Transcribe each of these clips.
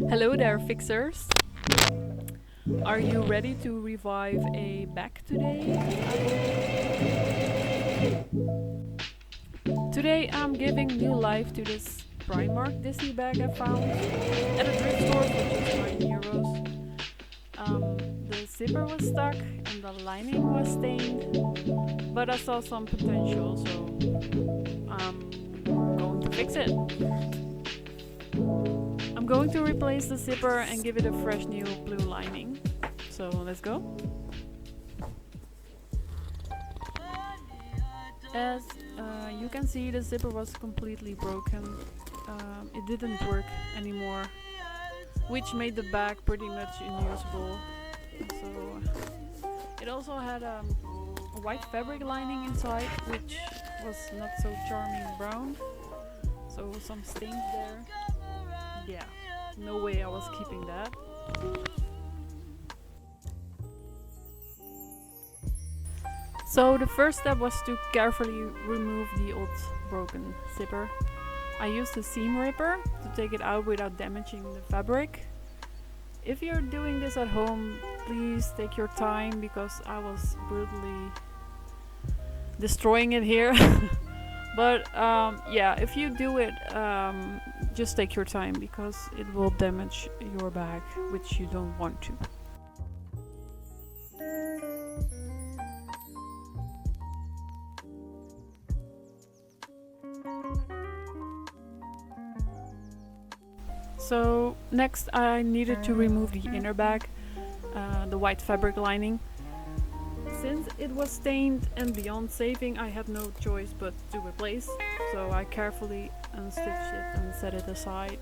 Hello there, fixers. Are you ready to revive a bag today? Today I'm giving new life to this Primark Disney bag I found at a thrift store for just €9. The zipper was stuck and the lining was stained, but I saw some potential, so I'm going to fix it. I'm going to replace the zipper and give it a fresh new blue lining. So let's go. As you can see, the zipper was completely broken. It didn't work anymore, which made the bag pretty much unusable. So it also had a white fabric lining inside, which was not so charming brown. So some stains there. Yeah, no way I was keeping that. So the first step was to carefully remove the old broken zipper. I used a seam ripper to take it out without damaging the fabric. If you're doing this at home, please take your time because I was brutally destroying it here. But yeah, if you do it, just take your time because it will damage your bag, which you don't want to. So next I needed to remove the inner bag, the white fabric lining. Since it was stained and beyond saving, I had no choice but to replace, so I carefully unstitched it and set it aside.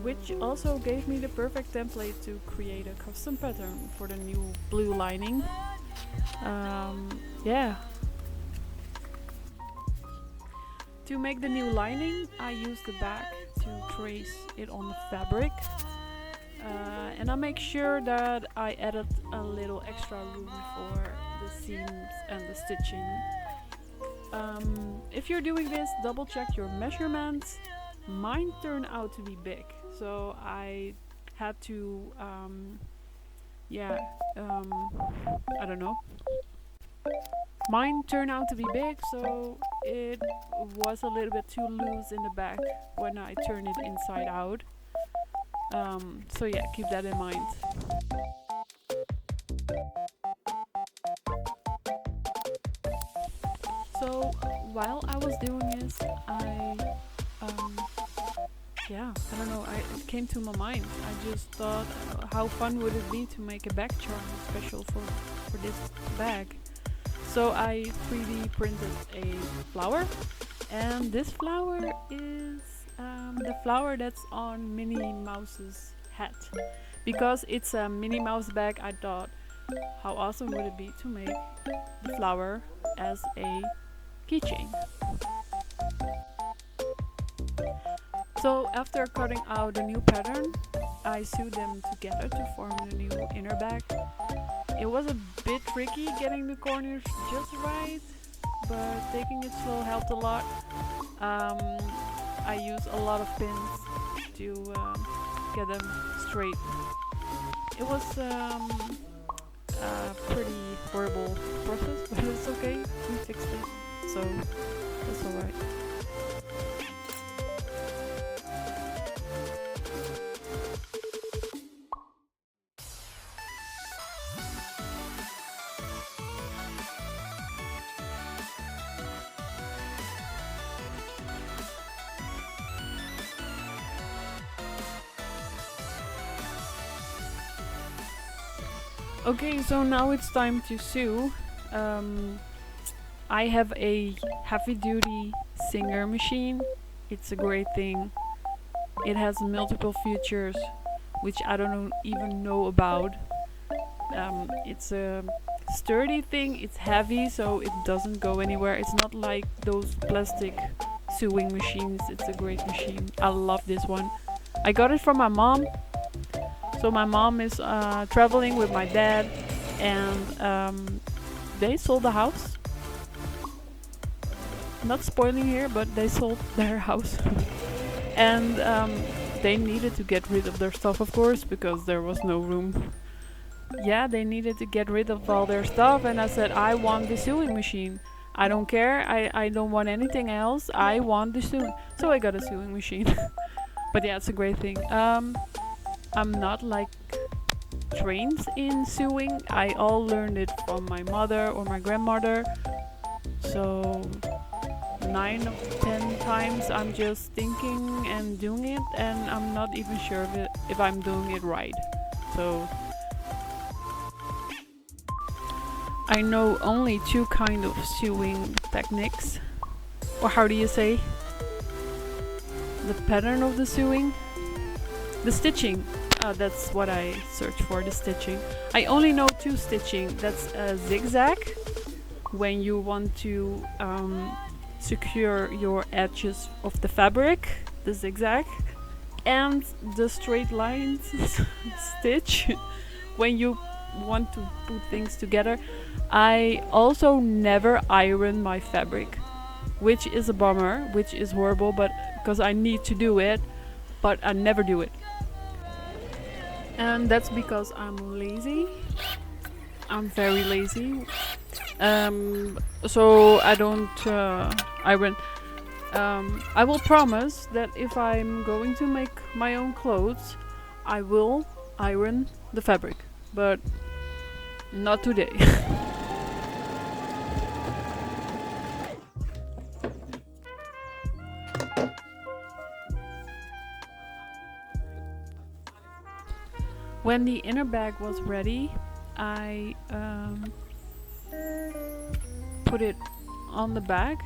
Which also gave me the perfect template to create a custom pattern for the new blue lining. Yeah. To make the new lining, I used the bag to trace it on the fabric. And I make sure that I added a little extra room for the seams and the stitching. If you're doing this, double check your measurements. Mine turned out to be big, so I had to, I don't know. Mine turned out to be big, so it was a little bit too loose in the back when I turned it inside out. So yeah, keep that in mind. So while I was doing this, I don't know, it came to my mind. I just thought, how fun would it be to make a bag charm special for this bag. So I 3D printed a flower, and this flower is the flower that's on Minnie Mouse's hat. Because it's a Minnie Mouse bag, I thought, how awesome would it be to make the flower as a keychain. So after cutting out the new pattern, I sewed them together to form the new inner bag. It was a bit tricky getting the corners just right, but taking it slow helped a lot. I used a lot of pins to get them straight. It was a pretty horrible process, but it's okay. We fixed it, so that's alright. Okay, so now it's time to sew. I have a heavy duty Singer machine. It's a great thing. It has multiple features which I don't even know about. It's a sturdy thing, it's heavy so it doesn't go anywhere. It's not like those plastic sewing machines. It's a great machine. I love this one. I got it from my mom. So my mom is traveling with my dad, and they sold the house. Not spoiling here, but they sold their house. And they needed to get rid of their stuff, of course, because there was no room. Yeah, they needed to get rid of all their stuff, and I said, I want the sewing machine. I don't care. I don't want anything else. I want the sewing. So I got a sewing machine. But yeah, it's a great thing. I'm not like trained in sewing. I all learned it from my mother or my grandmother. So 9 of 10 times I'm just thinking and doing it, and I'm not even sure if I'm doing it right. So I know only 2 kind of sewing techniques. Or how do you say? The pattern of the sewing? The stitching. That's what I search for, the stitching. I only know 2 stitching. That's a zigzag, when you want to secure your edges of the fabric, the zigzag, and the straight lines stitch, when you want to put things together. I also never iron my fabric, which is a bummer, which is horrible, but because I need to do it, but I never do it. And that's because I'm lazy. I'm very lazy. So I don't iron. I will promise that if I'm going to make my own clothes, I will iron the fabric, but not today. When the inner bag was ready, I put it on the bag.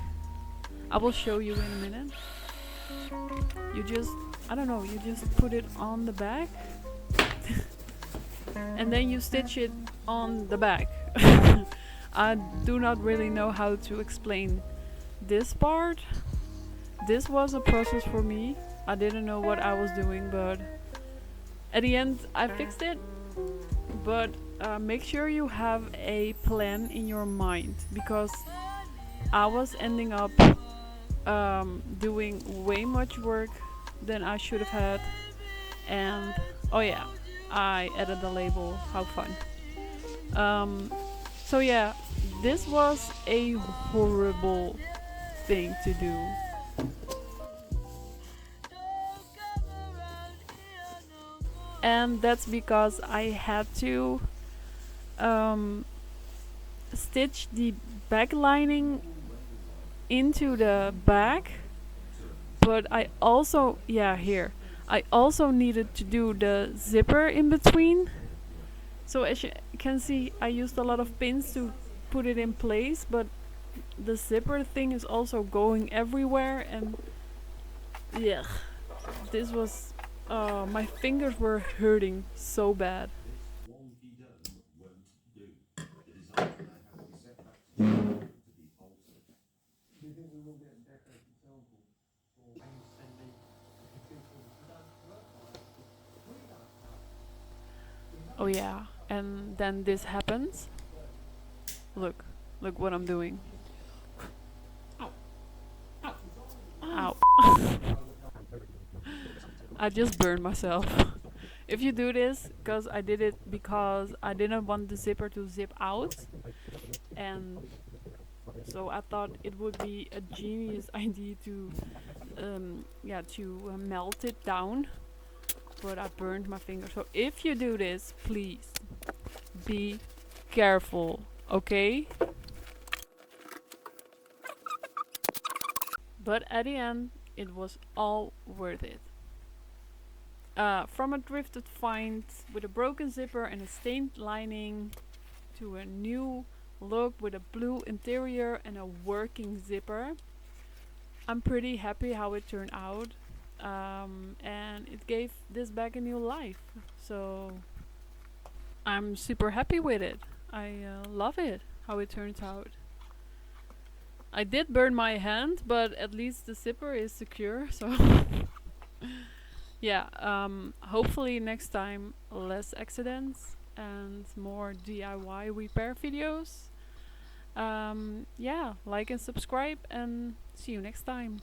I will show you in a minute. You just, I don't know, you just put it on the bag and then you stitch it on the bag. I do not really know how to explain this part. This was a process for me. I didn't know what I was doing, but at the end I fixed it. But make sure you have a plan in your mind, because I was ending up doing way much work than I should have had. And oh yeah, I added the label. How fun. So yeah, this was a horrible thing to do. And that's because I had to stitch the back lining into the bag, but I also, I also needed to do the zipper in between. So as you can see, I used a lot of pins to put it in place, but the zipper thing is also going everywhere, and yeah, this was, my fingers were hurting so bad. Oh yeah, and then this happens. Look, look what I'm doing. Ow. I just burned myself. If you do this, because I did it because I didn't want the zipper to zip out, and so I thought it would be a genius idea to, melt it down. But I burned my finger. So if you do this, please be careful, okay? But at the end, it was all worth it. From a thrifted find with a broken zipper and a stained lining, to a new look with a blue interior and a working zipper, I'm pretty happy how it turned out. And it gave this bag a new life. So I'm super happy with it. I love it, how it turns out. I did burn my hand, but at least the zipper is secure, so yeah, hopefully next time less accidents and more DIY repair videos. Yeah, like and subscribe, and see you next time.